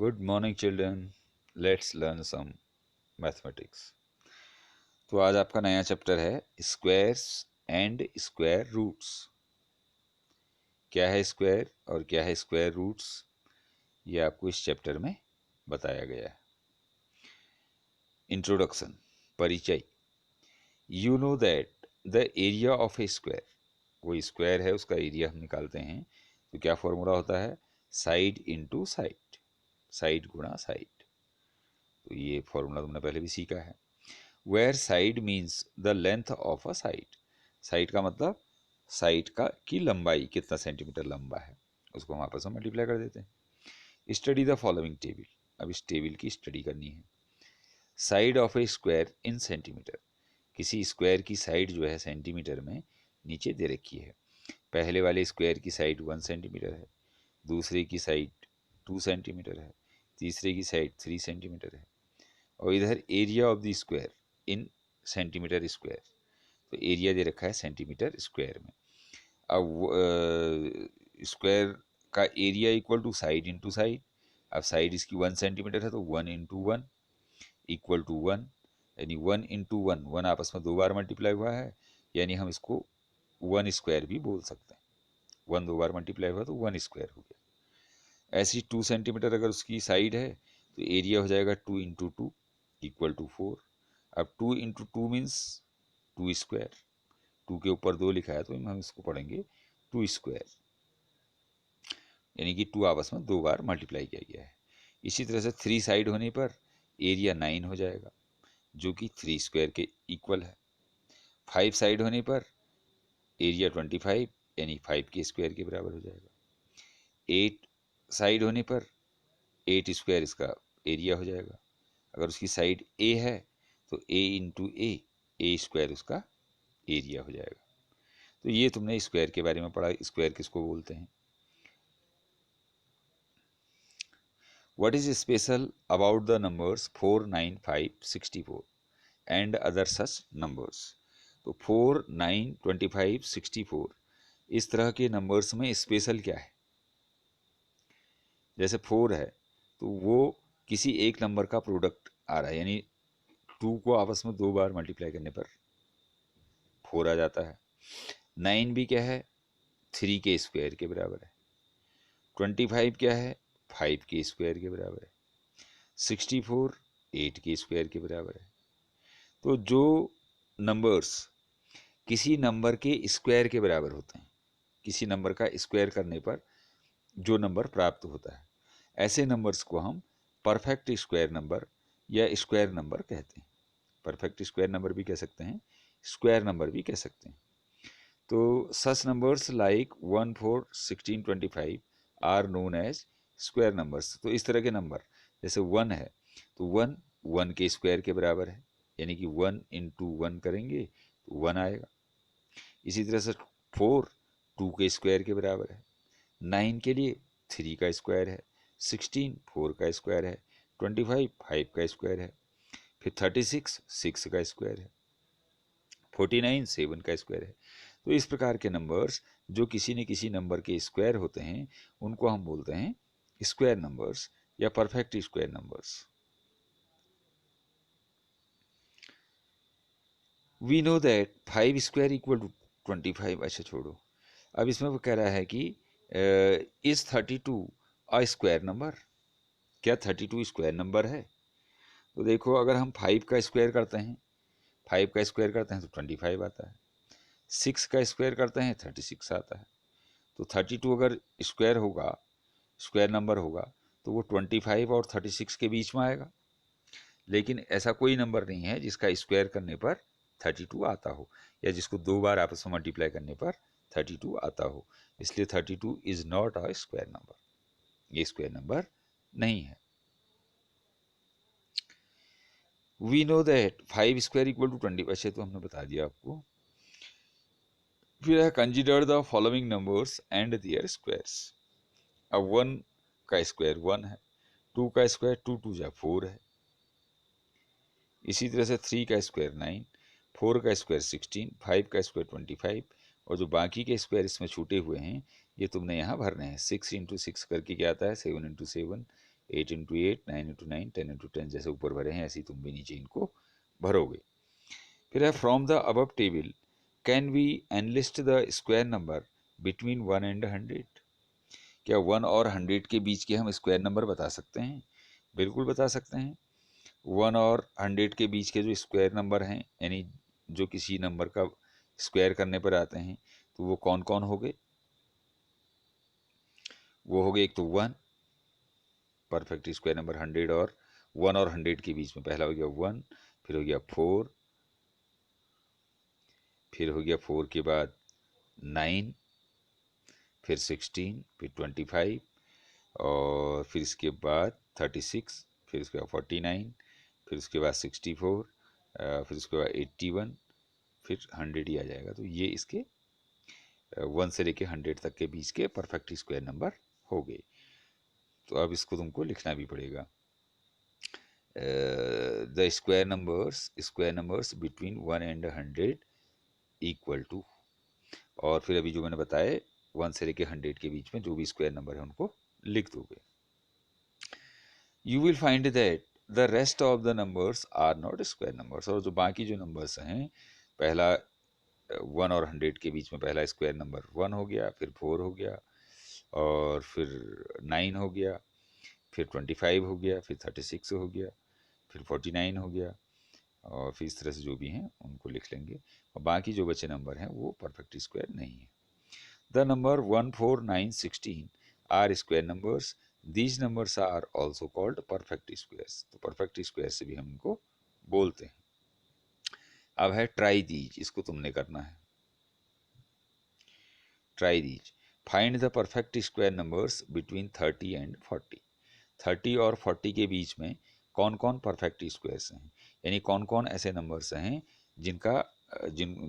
Good morning children. Let's learn some mathematics. तो आज आपका नया चैप्टर है स्क्वायर्स एंड स्क्वायर रूट्स। क्या है स्क्वायर और क्या है स्क्वायर रूट्स, ये आपको इस चैप्टर में बताया गया है। इंट्रोडक्शन, परिचय। You know that the area of A square, कोई स्क्वायर है उसका एरिया हम निकालते हैं तो क्या फॉर्मूला होता है, साइड इंटू साइड, साइड गुणा साइड। तो ये फॉर्मूला तुमने पहले भी सीखा है। Where side means the length of a side, side का मतलब साइड का की लंबाई, कितना सेंटीमीटर लंबा है, उसको हम आपस में मल्टीप्लाई कर देते हैं। स्टडी द फॉलोइंग टेबल, अब इस टेबल की स्टडी करनी है। Side of A square in centimetre, किसी स्क्वायर की साइड जो है सेंटीमीटर में नीचे दे रखी है। पहले वाले स्क्वायर की साइड 1 सेंटीमीटर है, दूसरे की साइड 2 सेंटीमीटर है, तीसरे की साइड 3 सेंटीमीटर है, और इधर area of the square in centimetre square, तो एरिया दे रखा है सेंटीमीटर स्क्वायर में। अब स्क्वायर का area equal to side into side. अब साइड इसकी 1 सेंटीमीटर है तो 1 इंटू 1 इक्वल टू 1, यानी 1 इंटू 1, 1 आपस में 2 बार मल्टीप्लाई हुआ है, यानी हम इसको 1 स्क्वायर भी बोल सकते हैं। 1 2 बार मल्टीप्लाई हुआ तो 1 स्क्वायर हो गया। ऐसी 2 सेंटीमीटर अगर उसकी साइड है तो एरिया हो जाएगा 2 इंटू 2 इक्वल टू 4। अब 2 इंटू 2 मीन्स 2 स्क्वायर, 2 के ऊपर 2 लिखा है तो हम इसको पढ़ेंगे 2 स्क्वायर, यानी कि 2 आपस में 2 बार मल्टीप्लाई किया गया है। इसी तरह से 3 साइड होने पर एरिया 9 हो जाएगा जो कि 3 स्क्वायर के इक्वल है। 5 साइड होने पर एरिया 25 यानी 5 के स्क्वायर के बराबर हो जाएगा। 8 साइड होने पर 8 स्क्वायर इसका एरिया हो जाएगा। अगर उसकी साइड ए है तो ए इंटू ए स्क्वायर उसका एरिया हो जाएगा। तो ये तुमने स्क्वायर के बारे में पढ़ा, स्क्वायर किसको बोलते हैं। What is special about the numbers 4 9 5 64 and other such numbers. तो 4 9 25 64 इस तरह के नंबर्स में स्पेशल क्या है। जैसे 4 है तो वो किसी एक नंबर का प्रोडक्ट आ रहा है, यानी 2 को आपस में 2 बार मल्टीप्लाई करने पर 4 आ जाता है। 9 भी क्या है, 3 के स्क्वायर के बराबर है। 25 क्या है, 5 के स्क्वायर के बराबर है। 64 8 के स्क्वायर के बराबर है। तो जो नंबर्स किसी नंबर के स्क्वायर के बराबर होते हैं, किसी नंबर का स्क्वायर करने पर जो नंबर प्राप्त होता है, ऐसे नंबर्स को हम परफेक्ट स्क्वायर नंबर या स्क्वायर नंबर कहते हैं। परफेक्ट स्क्वायर नंबर भी कह सकते हैं, स्क्वायर नंबर भी कह सकते हैं। तो such numbers like 1 4 16 25 are known as square numbers. तो इस तरह के नंबर जैसे 1 है तो 1 1 के स्क्वायर के बराबर है, यानी कि 1 इंटू 1 करेंगे तो 1 आएगा। इसी तरह से 4 2 के स्क्वायर के बराबर है। 9 के लिए 3 का स्क्वायर है। 16 4 का स्क्वायर है। 25 5 का स्क्वायर है। फिर 36 6 का स्क्वायर है। 49 7 का स्क्वायर है। तो इस प्रकार के नंबर्स जो किसी न किसी नंबर के स्क्वायर होते हैं उनको हम बोलते हैं स्क्वायर नंबर्स या perfect square numbers. We know that 5 square equal to 25। अच्छा छोड़ो, अब इसमें वो कह रहा है कि इज 32 अ स्क्वायर नंबर, क्या 32 स्क्वायर नंबर है। तो देखो अगर हम 5 का स्क्वायर करते हैं, 5 का स्क्वायर करते हैं तो 25 आता है। 6 का स्क्वायर करते हैं 36 आता है। तो 32 अगर स्क्वायर होगा, स्क्वायर नंबर होगा, तो वो 25 और 36 के बीच में आएगा। लेकिन ऐसा कोई नंबर नहीं है जिसका स्क्वायर करने पर 32 आता हो, या जिसको 2 बार आपस में मल्टीप्लाई करने पर 32 आता हो। इसलिए 32 is not a square number, ये स्क्वायर नंबर नहीं है। We know that 5 square equal to 20, वैसे तो हमने बता दिया आपको। फिर है consider the following numbers and their squares. अब 1 का स्क्वायर 1 है, 2 का स्क्वायर 2 2 जा 4 है। इसी तरह से 3 का स्क्वायर 9, 4 का स्क्वायर 16, 5 का स्क्वायर 25, और जो बाकी के स्क्वायर इसमें छूटे हुए हैं ये तुमने यहाँ भरने हैं। 6 इंटू 6 करके क्या आता है, 7 इंटू 7, 8 इंटू 8, 9 इंटू 9, 10 इंटू 10 जैसे ऊपर भरे हैं ऐसे ही तुम भी नीचे इनको भरोगे। फिर है from the above table can we enlist the square number between 1 and 100। क्या 1 और 100 के बीच के हम स्क्वायर नंबर बता सकते हैं? बिल्कुल बता सकते हैं। 1 और 100 के बीच के जो स्क्वायर नंबर हैं, यानी जो किसी नंबर का स्क्वायर करने पर आते हैं, तो वो कौन कौन हो गए? वो हो गए एक तो 1, परफेक्ट स्क्वायर नंबर 100 और 1 और 100 के बीच में पहला हो गया 1, फिर हो गया 4, फिर हो गया 4 के बाद 9, फिर 16, फिर 25, और फिर इसके बाद 36, फिर उसके बाद 49, फिर उसके बाद 64, फिर उसके बाद 81, फिर 100 ही आ जाएगा। तो ये इसके 1 से लेके 100 तक के बीच के परफेक्ट स्क्वायर नंबर हो गए। तो अब इसको तुमको लिखना भी पड़ेगा। The square numbers between 1 and 100 equal to, और फिर अभी जो मैंने बताया 1 से लेके 100 के बीच में जो भी स्क्वायर नंबर है उनको लिख दोगे। You will find that the rest of the numbers are not square numbers, और जो बाकी जो नंबर्स हैं, पहला 1 और 100 के बीच में पहला स्क्वायर नंबर 1 हो गया, फिर 4 हो गया, और फिर 9 हो गया, फिर 25 हो गया, फिर 36 हो गया, फिर 49 हो गया, और फिर इस तरह से जो भी हैं उनको लिख लेंगे, और बाकी जो बचे नंबर हैं वो परफेक्ट स्क्वायर नहीं है। The number 1, 4, 9, 16 are square numbers, these numbers are also called perfect squares. तो परफेक्ट स्क्वायर से भी हम इनको बोलते हैं। अब है ट्राई दीज, इसको तुमने करना है। Try these, find the perfect square numbers between 30 and 40। 30 और 40 के बीच में कौन कौन परफेक्ट स्क्वायर्स हैं, यानी कौन कौन ऐसे नंबर्स हैं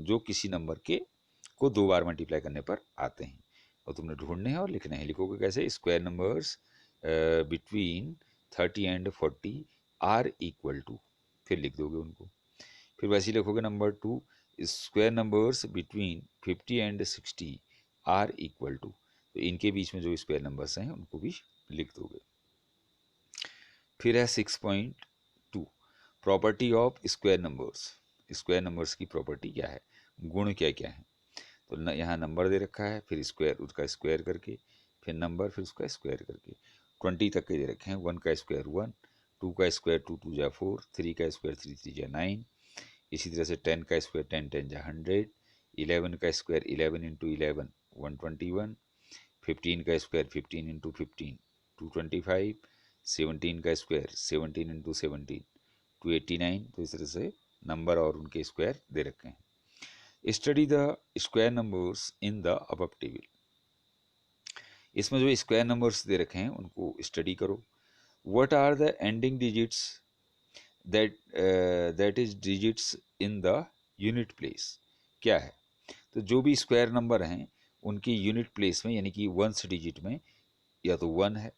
जो किसी नंबर के को 2 बार मल्टीप्लाई करने पर आते हैं, और तुमने ढूंढने हैं और लिखना है। लिखोगे कैसे? Square numbers between 30 and 40 are equal to, फिर लिख दोगे उनको। फिर वैसे ही लिखोगे number 2, square numbers between 50 and 60 are equal to, तो इनके बीच में जो स्क्वायर नंबर्स हैं उनको भी लिख दोगे। फिर है 6.2, property of square numbers. Square numbers की प्रॉपर्टी क्या है, गुण क्या क्या है? तो यहाँ नंबर दे रखा है, फिर स्क्वायर, उसका स्क्वायर करके, फिर नंबर, फिर उसका स्क्वायर करके 20 तक के दे रखे हैं। 1 का स्क्वायर 1, 2 का स्क्वायर 2 2 जा 4, 3 का स्क्वायर 3 3 जा 9, इसी तरह से 10 का स्क्वायर 10 10 जा 100, 11 का स्क्वायर 11 इंटू 11 121, 15 का स्क्वायर 15 इंटू 15 225, 17 का स्क्वायर 17 इंटू 17 289। तो इस तरह से नंबर और उनके स्क्वायर दे रखे हैं। Study the square numbers in the above table. इसमें जो स्क्वायर नंबर्स दे रखे हैं उनको स्टडी करो। What are the ending digits that is digits in the unit place, क्या है? तो जो भी स्क्वायर नंबर हैं उनकी यूनिट प्लेस में, यानी कि वंस डिजिट में, या तो 1 है,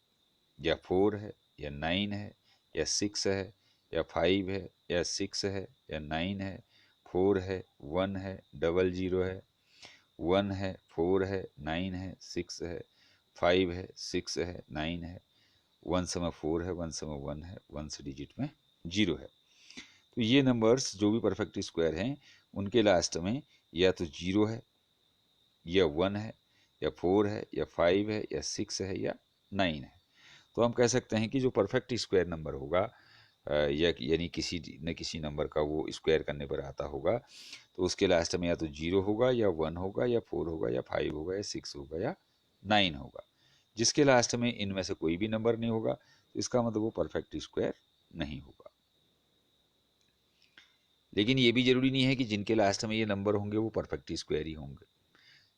या 4 है, या 9 है, या 6 है, या 5 है, या 6 है, या 9 है, 4 है, 1 है, 00 है, 1 है, 4 है, 9 है, 6 है, 5 है, 6 है, 9 है, 1 समय 4 है, 1 समय 1 है, 1 से डिजिट में 0 है। तो ये नंबर्स जो भी परफेक्ट स्क्वायर हैं उनके लास्ट में या तो 0 है, या 1 है, या 4 है, या 5 है, या 6 है, या 9 है। तो हम कह सकते हैं कि जो परफेक्ट स्क्वायर नंबर होगा, या यानी किसी न किसी नंबर का वो स्क्वायर करने पर आता होगा, तो उसके लास्ट में या तो 0 होगा, या 1 होगा, या 4 होगा, या 5 होगा, या 6 होगा, या 9 होगा। जिसके लास्ट में इनमें से कोई भी नंबर नहीं होगा तो इसका मतलब वो परफेक्ट स्क्वायर नहीं होगा। लेकिन ये भी जरूरी नहीं है कि जिनके लास्ट में ये नंबर होंगे वो परफेक्ट स्क्वायर ही होंगे,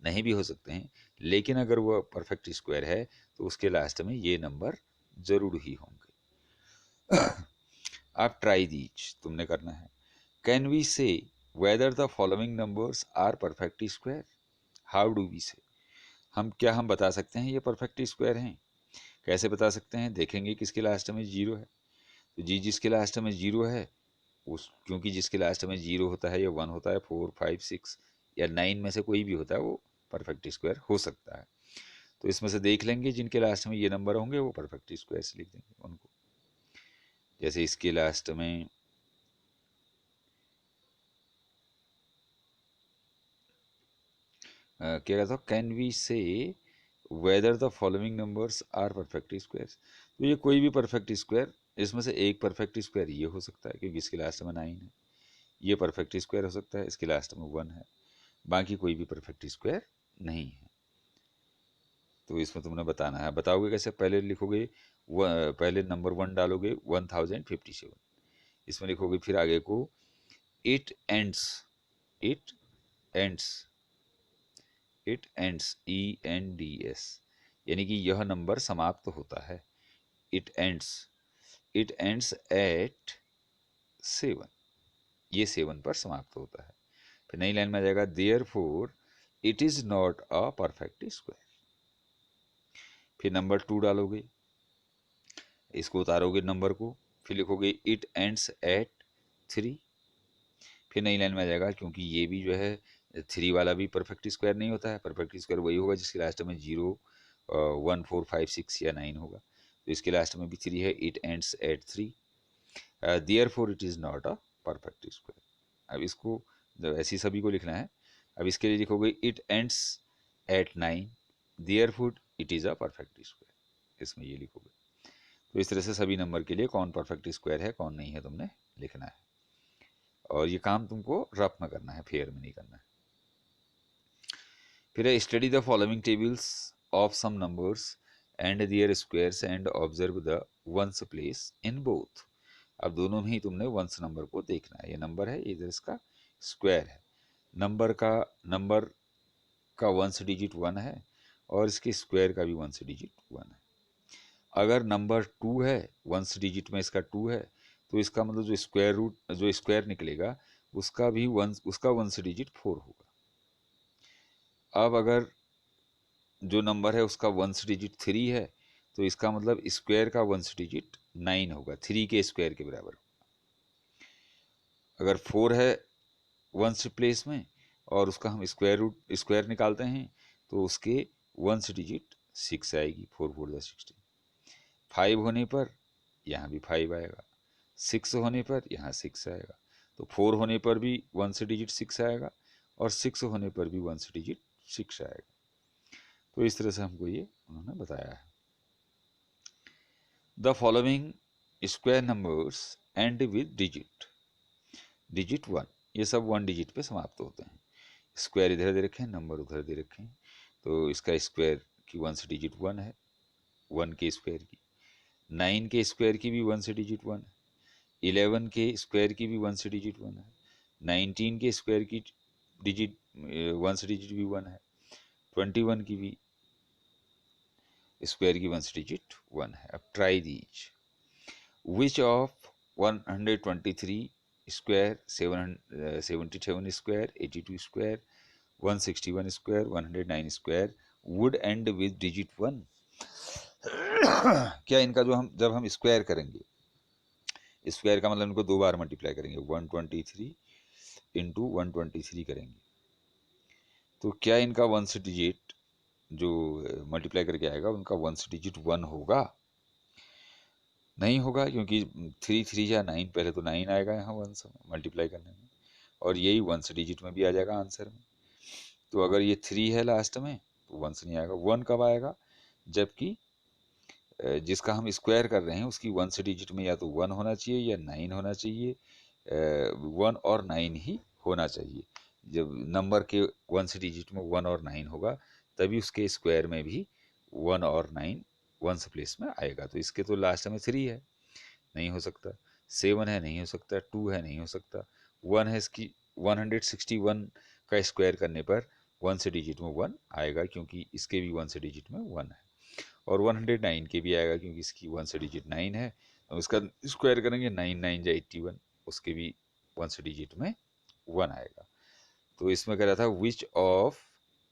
नहीं भी हो सकते हैं। लेकिन अगर वो परफेक्ट स्क्वायर है तो उसके लास्ट में ये नंबर जरूर ही होंगे। अब ट्राई दीज तुमने करना है। Can we say whether the following numbers are perfect square? How do we say, हम बता सकते हैं ये परफेक्ट स्क्वायर हैं? कैसे बता सकते हैं? देखेंगे किसके लास्ट में 0 है, तो जी जिसके लास्ट में 0 है उस, क्योंकि जिसके लास्ट में 0 होता है या 1 होता है, 4 5 6 या 9 में से कोई भी होता है वो परफेक्ट स्क्वायर हो सकता है। तो इसमें से देख लेंगे जिनके लास्ट में ये नंबर होंगे वो परफेक्ट स्क्वायर्स लिख देंगे उनको। जैसे इसके लास्ट में क्या कहता हूँ, can we say whether the following numbers are perfect squares. तो ये कोई भी परफेक्ट स्क्वायर, इसमें से एक परफेक्ट स्क्वायर ये हो सकता है क्योंकि इसके लास्ट में 9 है, ये परफेक्ट स्क्वायर हो सकता है, इसके लास्ट में 1 है, बाकी कोई भी परफेक्ट स्क्वायर नहीं है। तो इसमें तुमने बताना है, बताओगे कैसे, पहले लिखोगे पहले नंबर 1 डालोगे 1057, इसमें लिखोगे फिर आगे को it ends, it ends, it ends ENDS, यानी कि यह नंबर समाप्त होता है, इट एंड्स एट 7, ये 7 पर समाप्त होता है। फिर नई लाइन में आ जाएगा therefore it is not a perfect square. फिर नंबर 2 डालोगे, इसको उतारोगे नंबर को, फिर लिखोगे इट एंड्स एट 3। फिर नई लाइन में आ जाएगा, क्योंकि ये भी जो है 3 वाला भी परफेक्ट स्क्वायर नहीं होता है, परफेक्ट स्क्वायर वही होगा जिसके लास्ट में 0 1 4 5 6 या 9 होगा, तो इसके लास्ट में भी 3 है, it ends at 3, therefore it is not a perfect square. अब इसको ऐसी सभी को लिखना है। अब इसके लिए लिखोगे it ends at 9, therefore it is a perfect square, इसमें ये लिखोगे। तो इस तरह से सभी नंबर के लिए कौन परफेक्ट स्क्वायर है कौन नहीं है तुमने लिखना है, और ये काम तुमको रफ में करना है, फेयर में नहीं करना है। फिर है study the following tables of some numbers and their squares and observe the ones place in both. अब दोनों में ही तुमने वंस नंबर को देखना है, ये नंबर है इधर इसका स्क्वायर है, नंबर का वंस डिजिट 1 है और इसके स्क्वायर का भी वंस डिजिट 1 है। अगर नंबर 2 है, वंस डिजिट में इसका 2 है, तो इसका मतलब जो स्क्वायर निकलेगा उसका वंस डिजिट 4 होगा। अब अगर जो नंबर है उसका वंस डिजिट 3 है, तो इसका मतलब स्क्वायर का वंस डिजिट 9 होगा, 3 के स्क्वायर के बराबर। अगर 4 है वंस प्लेस में और उसका हम स्क्वायर निकालते हैं, तो उसके वंस डिजिट 6 आएगी, 4 4 16। 5 होने पर यहाँ भी 5 आएगा, 6 होने पर यहाँ 6 आएगा, तो 4 होने पर भी वंस डिजिट 6 आएगा और 6 होने पर भी वंस डिजिट 6 आएगा। तो इस तरह से हमको ये उन्होंने बताया है। The following square numbers and with digit 1, ये सब 1 डिजिट पे समाप्त होते हैं। स्क्वायर इधर दे रखे हैं, नंबर उधर दे रखे हैं, तो इसका स्क्वायर की वंस डिजिट 1 है, 1 के स्क्वायर की, 9 के स्क्वायर की भी वंस डिजिट 1 है, 11 के स्क्वायर की भी वंस डिजिट 1 है, 19 के स्क्वायर की डिजिट वंस डिजिट भी 1 है, 21 की भी स्क्वायर की वंस डिजिट 1 है। अब try these, which of 123 square, 77 square, 82 square, 161 square, 109 square would and with digit 1। क्या इनका जब हम स्क्वायर करेंगे, स्क्वायर का मतलब इनको 2 बार मल्टीप्लाई करेंगे, 123 इंटू 123 करेंगे, तो क्या इनका वंस डिजिट जो मल्टीप्लाई करके आएगा उनका वंस डिजिट 1 होगा? नहीं होगा, क्योंकि 3 3 या 9, पहले तो 9 आएगा यहाँ वंस मल्टीप्लाई करने में, और यही वंस डिजिट में भी आ जाएगा आंसर में। तो अगर ये 3 है लास्ट में तो वंस नहीं आएगा। 1 कब आएगा? जबकि जिसका हम स्क्वायर कर रहे हैं उसकी वंस डिजिट में या तो 1 होना चाहिए या 9 होना चाहिए, 1 और 9 ही होना चाहिए। जब नंबर के वंस डिजिट में 1 और 9 होगा तभी उसके स्क्वायर में भी 1 और 9 वंस प्लेस में आएगा। तो इसके तो लास्ट में 3 है, नहीं हो सकता, 7 है नहीं हो सकता, 2 है नहीं हो सकता, 1 है, इसकी 161 का स्क्वायर करने पर वंस डिजिट में 1 आएगा क्योंकि इसके भी वंस डिजिट में 1 है, और 109 के भी आएगा क्योंकि इसकी वंस डिजिट 9 है, उसका स्क्वायर करेंगे 9 9 जा 81, उसके भी वंस डिजिट में 1 आएगा। तो इसमें कह रहा था which of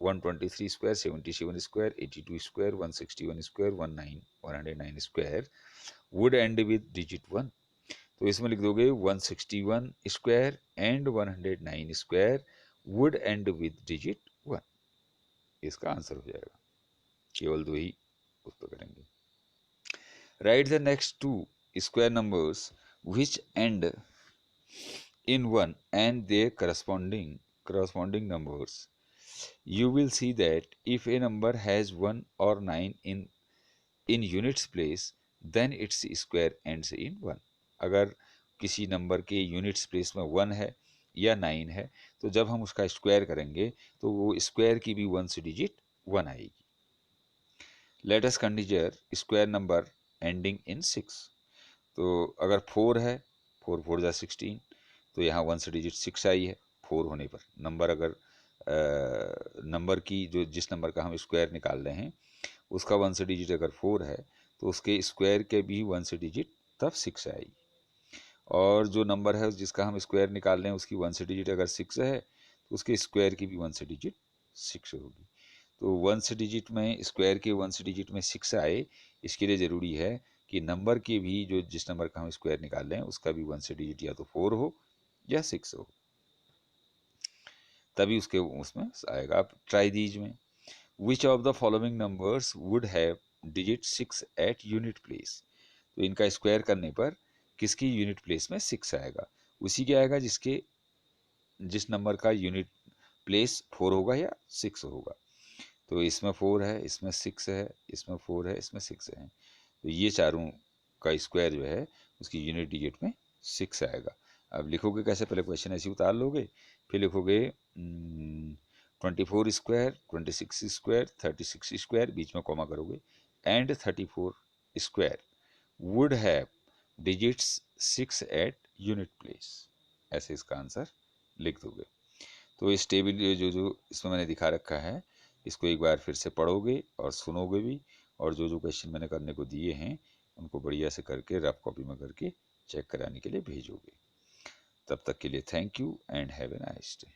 123 square, 77 square, 82 square, 161 square, 109 square would and with digit 1। तो इसमें लिख दोगे 161 square and 109 square would and with digit 1, इसका आंसर हो जाएगा। केवल 2 ही उस पर करेंगे। Right the next 2 square numbers which and in 1 and their corresponding numbers. You will see that if a number has 1 or 9 in units place, then its square ends in 1. अगर किसी number के units place में 1 है या 9 है तो जब हम उसका स्क्वायर करेंगे तो वो स्क्वायर की भी 1 डिजिट 1 आएगी। Let us consider square number ending in 6। तो अगर 4 है, 4 4 जा 16, तो यहाँ 1 डिजिट 6 आई है 4 होने पर। नंबर अगर नंबर की जो जिस नंबर का हम स्क्वायर निकाल रहे हैं उसका 1 डिजिट अगर 4 है तो उसके स्क्वायर के भी 1 डिजिट तब 6 आएगी। और जो नंबर है जिसका हम स्क्वायर निकाल रहे हैं उसकी 1 डिजिट अगर 6 है तो उसके स्क्वायर की भी 1 डिजिट 6 होगी। तो 1 डिजिट में स्क्वायर के 1 डिजिट में 6 आए, इसके लिए ज़रूरी है कि नंबर के भी जो जिस नंबर का हम स्क्वायर निकाल रहे हैं उसका भी 1 डिजिट या तो 4 हो या 6 हो, तभी उसके उसमें आएगा। आप ट्राई दीज में which of the following numbers would have digit 6 at unit place. तो इनका स्क्वायर करने पर किसकी यूनिट प्लेस में 6 आएगा? उसी के आएगा जिस नंबर का यूनिट प्लेस 4 होगा या 6 होगा। तो इसमें 4 है, इसमें 6 है, इसमें 4 है, इसमें 6 है, तो ये चारों का स्क्वायर जो है उसकी यूनिट डिजिट में 6 आएगा। अब लिखोगे कैसे? पहले क्वेश्चन ऐसे उतार लोगे, फिर लिखोगे 24 स्क्वायर, 26 स्क्वायर, 36 स्क्वायर, बीच में कॉमा करोगे, and 34 square would have digits 6 at unit place. ऐसे इसका आंसर लिख दोगे। तो इस टेबल जो इसमें मैंने दिखा रखा है इसको एक बार फिर से पढ़ोगे और सुनोगे भी, और जो क्वेश्चन मैंने करने को दिए हैं उनको बढ़िया से करके रफ कॉपी में करके चेक कराने के लिए भेजोगे। तब तक के लिए thank you and have a nice day.